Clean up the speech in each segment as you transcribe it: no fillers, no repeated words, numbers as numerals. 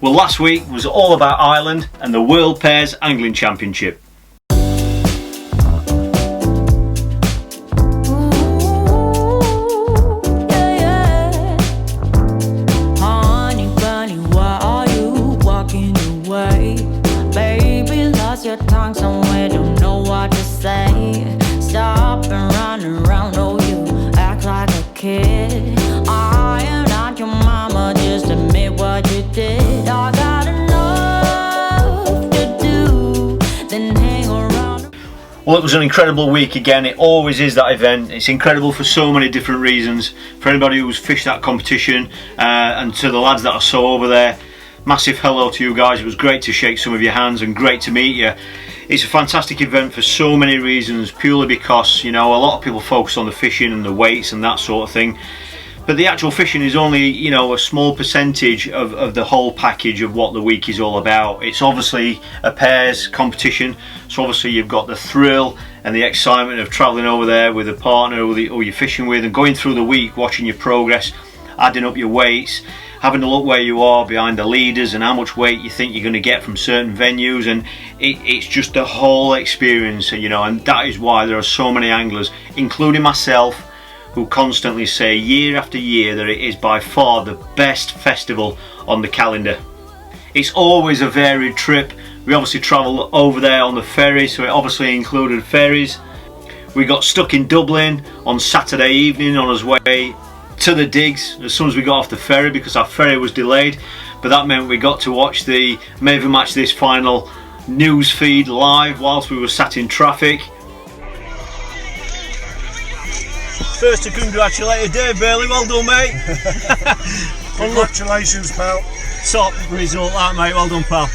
Well, last week was all about Ireland and the World Pairs Angling Championship. Your tongue somewhere, don't know what to say. Stop and run around, oh you act like a kid. I am not your mama, just admit what you did. I got enough to do, then hang around. Well, it was an incredible week again. It always is, that event. It's incredible for so many different reasons. For anybody who's fished that competition, and to the lads that I saw over there, massive hello to you guys. It was great to shake some of your hands and great to meet you. It's a fantastic event for so many reasons, purely because, you know, a lot of people focus on the fishing and the weights and that sort of thing, but the actual fishing is only, you know, a small percentage of the whole package of what the week is all about. It's obviously a pairs competition, so obviously you've got the thrill and the excitement of travelling over there with a partner who you're fishing with, and going through the week, watching your progress, adding up your weights, having a look where you are behind the leaders and how much weight you think you're going to get from certain venues, and it's just a whole experience, you know. And that is why there are so many anglers, including myself, who constantly say year after year that it is by far the best festival on the calendar. It's always a varied trip. We obviously travel over there on the ferry, so it obviously included ferries. We got stuck in Dublin on Saturday evening on our way to the digs as soon as we got off the ferry, because our ferry was delayed, but that meant we got to watch the Maven Match This final news feed live whilst we were sat in traffic. First to congratulate you, Dave Bailey, well done mate. Congratulations pal. Top result that mate, well done pal.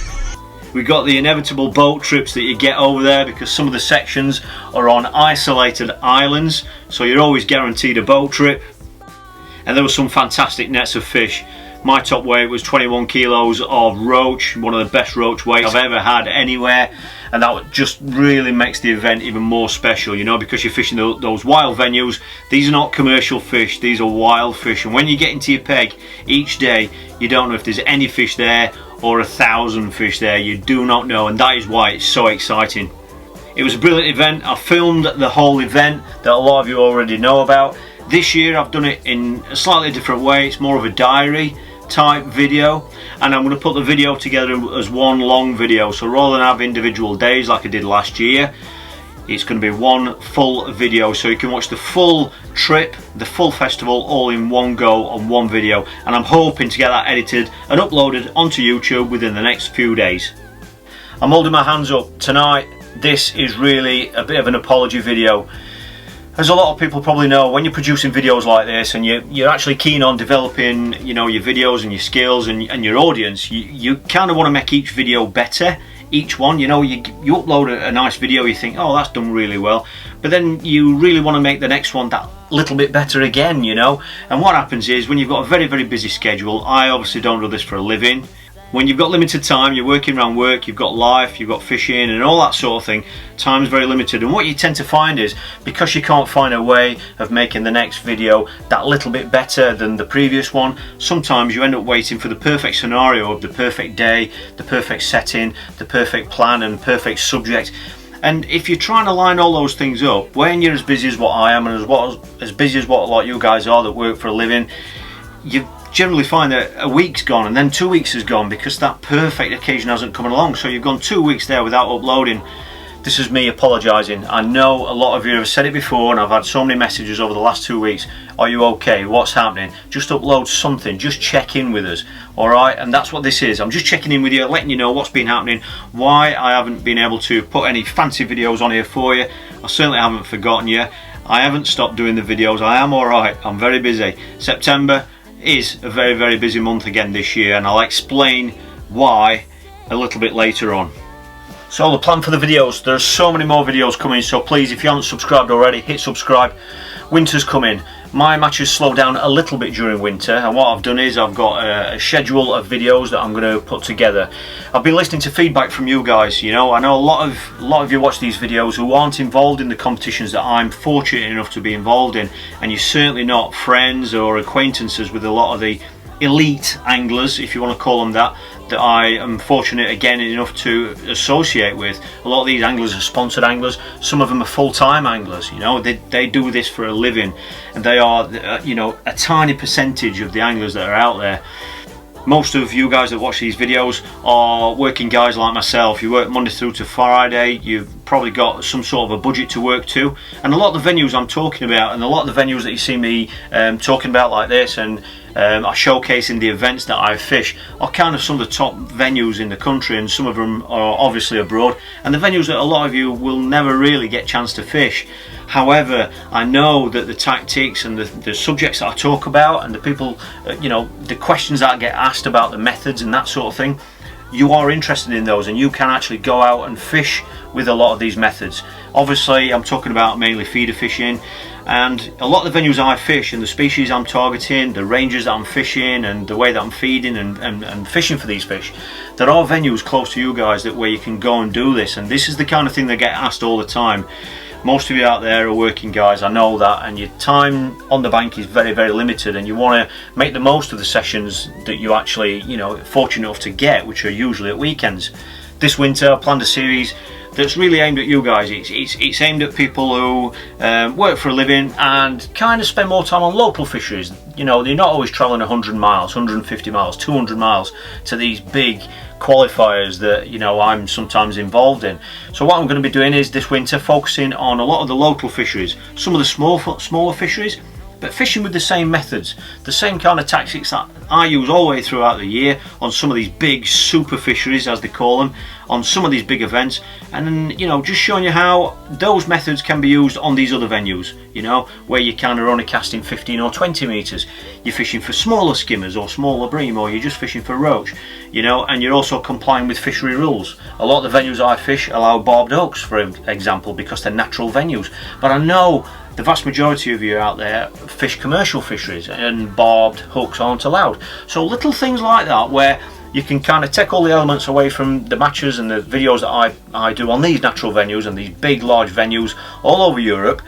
We got the inevitable boat trips that you get over there, because some of the sections are on isolated islands, so you're always guaranteed a boat trip. And there were some fantastic nets of fish. My top weight was 21 kilos of roach, one of the best roach weights I've ever had anywhere, and that just really makes the event even more special, you know, because you're fishing those wild venues. These are not commercial fish, these are wild fish, and when you get into your peg each day, you don't know if there's any fish there or 1,000 fish there. You do not know, and that is why it's so exciting. It was a brilliant event. I filmed the whole event that a lot of you already know about. This year I've done it in a slightly different way. It's more of a diary type video, and I'm going to put the video together as one long video. So rather than have individual days like I did last year, it's going to be one full video, so you can watch the full trip, the full festival, all in one go on one video. And I'm hoping to get that edited and uploaded onto YouTube within the next few days. I'm holding my hands up tonight. This is really a bit of an apology video. As a lot of people probably know, when you're producing videos like this and you're actually keen on developing, you know, your videos and your skills and your audience, you kind of want to make each video better. Each one, you know, you upload a nice video, you think, oh, that's done really well, but then you really want to make the next one that little bit better again, you know. And what happens is, when you've got a very, very busy schedule, I obviously don't do this for a living. When you've got limited time, you're working around work, you've got life, you've got fishing and all that sort of thing, time's very limited. And what you tend to find is, because you can't find a way of making the next video that little bit better than the previous one, sometimes you end up waiting for the perfect scenario of the perfect day, the perfect setting, the perfect plan and perfect subject. And if you're trying to line all those things up, when you're as busy as what I am, and as busy as what a lot of you guys are that work for a living, you generally find that a week's gone and then 2 weeks has gone because that perfect occasion hasn't come along. So you've gone 2 weeks there without uploading. This is me apologising. I know a lot of you have said it before, and I've had so many messages over the last 2 weeks. Are you okay? What's happening? Just upload something, just check in with us, alright? And that's what this is. I'm just checking in with you, letting you know what's been happening, why I haven't been able to put any fancy videos on here for you. I certainly haven't forgotten you. I haven't stopped doing the videos. I am alright. I'm very busy. September is a very, very busy month again this year, and I'll explain why a little bit later on. So the plan for the videos, there's so many more videos coming, so please, if you haven't subscribed already, hit subscribe. Winter's coming. My matches slow down a little bit during winter, and what I've done is I've got a schedule of videos that I'm going to put together. I've been listening to feedback from you guys. You know, I know a lot of you watch these videos who aren't involved in the competitions that I'm fortunate enough to be involved in, and you're certainly not friends or acquaintances with a lot of the elite anglers, if you want to call them that I am fortunate again enough to associate with. A lot of these anglers are sponsored anglers. Some of them are full-time anglers. You know, they do this for a living, and they are, you know, a tiny percentage of the anglers that are out there. Most of you guys that watch these videos are working guys like myself. You work Monday through to Friday. You've probably got some sort of a budget to work to, and a lot of the venues I'm talking about, and a lot of the venues that you see me talking about like this, and I showcase in the events that I fish, are kind of some of the top venues in the country, and some of them are obviously abroad, and the venues that a lot of you will never really get a chance to fish. However, I know that the tactics and the subjects that I talk about, and the people, you know, the questions that get asked about the methods and that sort of thing, you are interested in those, and you can actually go out and fish with a lot of these methods. Obviously, I'm talking about mainly feeder fishing, and a lot of the venues I fish and the species I'm targeting, the ranges that I'm fishing, and the way that I'm feeding and fishing for these fish, there are venues close to you guys that where you can go and do this, and this is the kind of thing that get asked all the time. Most of you out there are working guys, I know that, and your time on the bank is very, very limited, and you want to make the most of the sessions that you actually, you know, fortunate enough to get, which are usually at weekends. This winter I planned a series that's really aimed at you guys. It's aimed at people who work for a living and kind of spend more time on local fisheries. You know, they're not always traveling 100 miles, 150 miles, 200 miles to these big qualifiers that, you know, I'm sometimes involved in. So what I'm going to be doing is this winter focusing on a lot of the local fisheries, some of the smaller fisheries, but fishing with the same methods, the same kind of tactics that I use all the way throughout the year on some of these big super fisheries, as they call them, on some of these big events, and then, you know, just showing you how those methods can be used on these other venues, you know, where you kind of only casting 15 or 20 meters. You're fishing for smaller skimmers or smaller bream, or you're just fishing for roach, you know, and you're also complying with fishery rules. A lot of the venues I fish allow barbed hooks, for example, because they're natural venues, but I know the vast majority of you out there fish commercial fisheries and barbed hooks aren't allowed. So little things like that where you can kind of take all the elements away from the matches and the videos that I do on these natural venues and these big large venues all over Europe,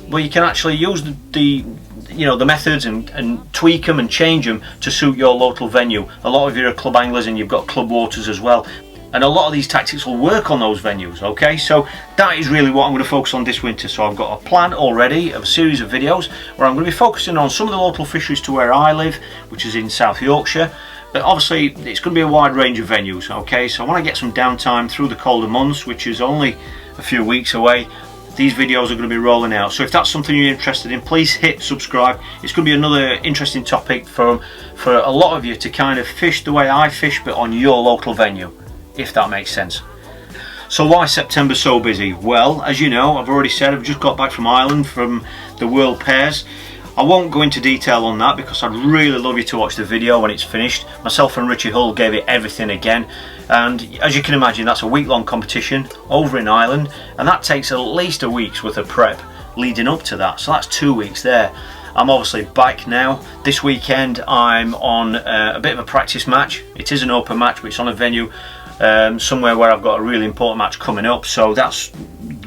where you can actually use the you know, the methods and tweak them and change them to suit your local venue. A lot of you are club anglers and you've got club waters as well, and a lot of these tactics will work on those venues. Okay, so that is really what I'm going to focus on this winter. So I've got a plan already of a series of videos where I'm going to be focusing on some of the local fisheries to where I live, which is in South Yorkshire, but obviously it's going to be a wide range of venues. Okay, so I want to get some downtime through the colder months, which is only a few weeks away. These videos are going to be rolling out, so if that's something you're interested in, please hit subscribe. It's going to be another interesting topic for a lot of you to kind of fish the way I fish, but on your local venue, if that makes sense. So why September so busy? Well, as you know, I've already said I've just got back from Ireland from the World Pairs. I won't go into detail on that because I'd really love you to watch the video when it's finished. Myself and Richie Hull gave it everything again, and as you can imagine, that's a week-long competition over in Ireland, and that takes at least a week's worth of prep leading up to that, so that's 2 weeks there. I'm obviously back now. This weekend I'm on a bit of a practice match. It is an open match, but it's on a venue somewhere where I've got a really important match coming up, so that's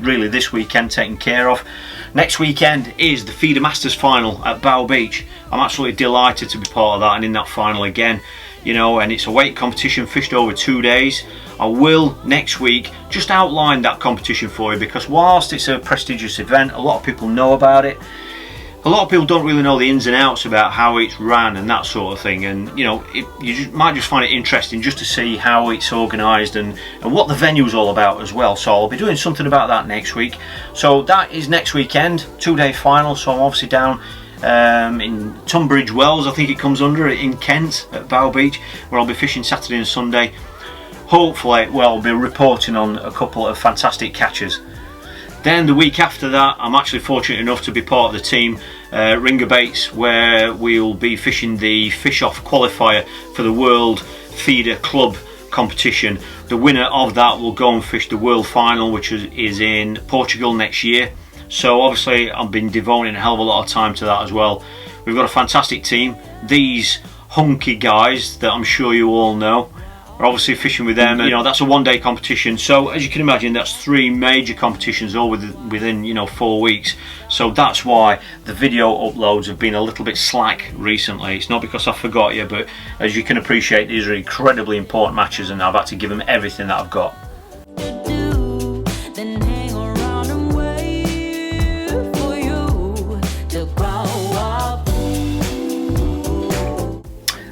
really this weekend taken care of. Next weekend is the Feeder Masters final at Bow Beach. I'm absolutely delighted to be part of that and in that final again, you know, and it's a weight competition fished over 2 days. I will next week just outline that competition for you, because whilst it's a prestigious event, a lot of people know about it. A lot of people don't really know the ins and outs about how it's ran and that sort of thing, and you know, might just find it interesting just to see how it's organised and what the venue's all about as well. So I'll be doing something about that next week. So that is next weekend, 2-day final. So I'm obviously down in Tunbridge Wells, I think it comes under, in Kent at Bow Beach, where I'll be fishing Saturday and Sunday. Hopefully, well, I'll be reporting on a couple of fantastic catches. Then the week after that, I'm actually fortunate enough to be part of the team Ringer Baits, where we'll be fishing the fish-off qualifier for the World Feeder Club competition. The winner of that will go and fish the World Final, which is in Portugal next year. So obviously I've been devoting a hell of a lot of time to that as well. We've got a fantastic team. These hunky guys that I'm sure you all know are obviously fishing with them, and you know, that's a one-day competition. So as you can imagine, that's 3 major competitions all within, you know, 4 weeks. So that's why the video uploads have been a little bit slack recently. It's not because I forgot you, but as you can appreciate, these are incredibly important matches, and I've had to give them everything that I've got.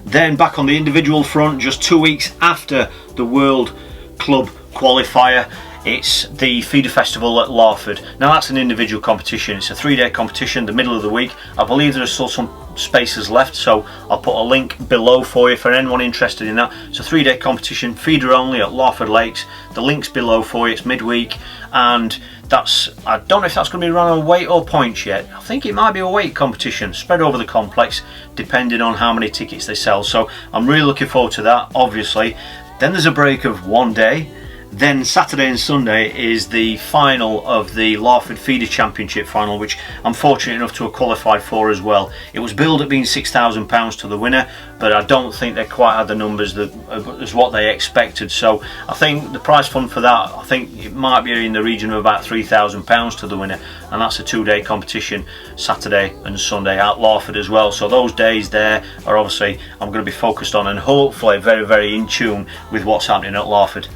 Then back on the individual front, just 2 weeks after the World Club Qualifier, it's the Feeder Festival at Larford. Now that's an individual competition. It's a 3-day competition, the middle of the week. I believe there are still some spaces left, so I'll put a link below for you for anyone interested in that. It's a 3-day competition, feeder only at Larford Lakes. The link's below for you. It's midweek, and that's, I don't know if that's going to be run on weight or points yet. I think it might be a weight competition spread over the complex depending on how many tickets they sell. So I'm really looking forward to that, obviously. Then there's a break of 1 day. Then Saturday and Sunday is the final of the Larford Feeder Championship final, which I'm fortunate enough to have qualified for as well. It was billed at being £6,000 to the winner, but I don't think they quite had the numbers that as what they expected. So I think the prize fund for that, I think it might be in the region of about £3,000 to the winner, and that's a 2-day competition, Saturday and Sunday at Larford as well. So those days there are obviously I'm going to be focused on, and hopefully very, very in tune with what's happening at Larford.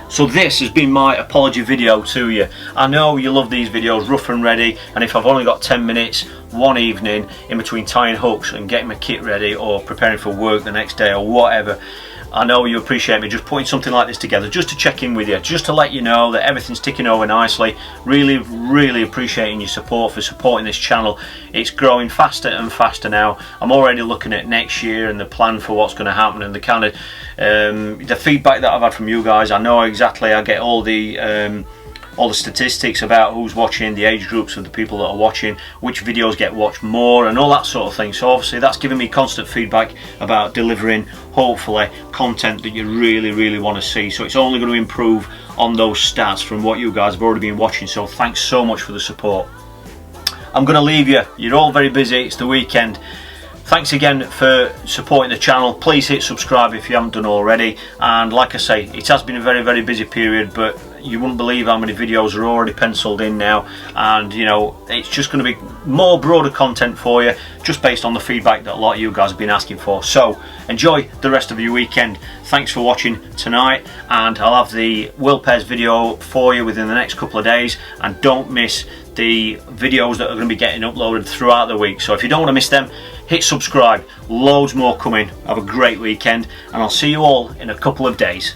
So this has been my apology video to you. I know you love these videos rough and ready, and if I've only got 10 minutes one evening in between tying hooks and getting my kit ready or preparing for work the next day or whatever, I know you appreciate me just putting something like this together just to check in with you, just to let you know that everything's ticking over nicely. Really, really appreciating your support for supporting this channel. It's growing faster and faster now. I'm already looking at next year and the plan for what's going to happen, and the kind of the feedback that I've had from you guys. I know exactly, I get all the statistics about who's watching, the age groups of the people that are watching, which videos get watched more, and all that sort of thing. So obviously that's giving me constant feedback about delivering, hopefully, content that you really, really want to see. So it's only going to improve on those stats from what you guys have already been watching. So thanks so much for the support. I'm going to leave you. You're all very busy. It's the weekend. Thanks again for supporting the channel. Please hit subscribe if you haven't done already. And like I say, it has been a very, very busy period, but you wouldn't believe how many videos are already penciled in now. And you know, it's just going to be more broader content for you, just based on the feedback that a lot of you guys have been asking for. So enjoy the rest of your weekend. Thanks for watching tonight, and I'll have the World Pairs video for you within the next couple of days. And don't miss the videos that are going to be getting uploaded throughout the week. So if you don't want to miss them, hit subscribe. Loads more coming. Have a great weekend, and I'll see you all in a couple of days.